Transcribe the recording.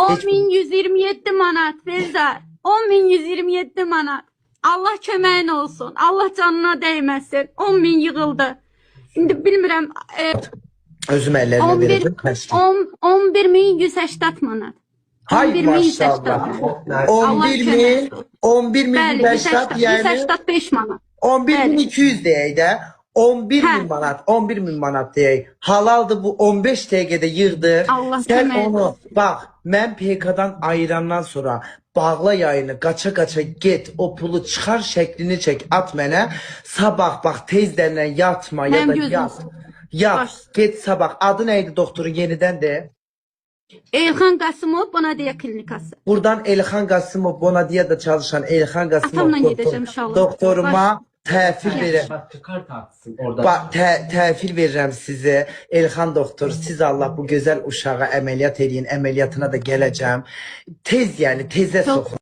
Heç bu- 10.127 manat Ferzar. 10.127 manat. Allah köməyin olsun. Allah canına değməsin. 10.000 yığıldı. İndi bilmirəm. Özüm əllərimə 11 verəcəm. Kaçtı? 11.180 manat. Hay 11.180 maşallah. manat. 11 min, 11 min Bəli, 180 yani 185 manat. 11.200 deyək də. 11 Hə. min manat, 11 min manat deyək. Halaldır bu 15 dəqiqədə yığdı. Allah Sen kömək onu etsin. bak mən PK'dan ayırandan sonra bağla yayını qaça get o pulu çıxar şəklini çək at mənə. Sabah bak tezdən yatma ya Mənim da gözüm yat. üstə. Yat Baş. get sabah. Adı neydi doktorun yeniden de? Elxan Qasımov Bonadiya klinikası. Buradan Elxan Qasımov Bonadiyada çalışan Elxan Atamla Qasımov gedəcəm inşallah. doktoruma təhvil verir. Kart atsın orada. Təhvil verirəm sizə. Elxan doktor, siz Allah bu gözəl uşağa əməliyyat eləyin. Əməliyyatına da gələcəm. Tez yəni tezə Çox soxun.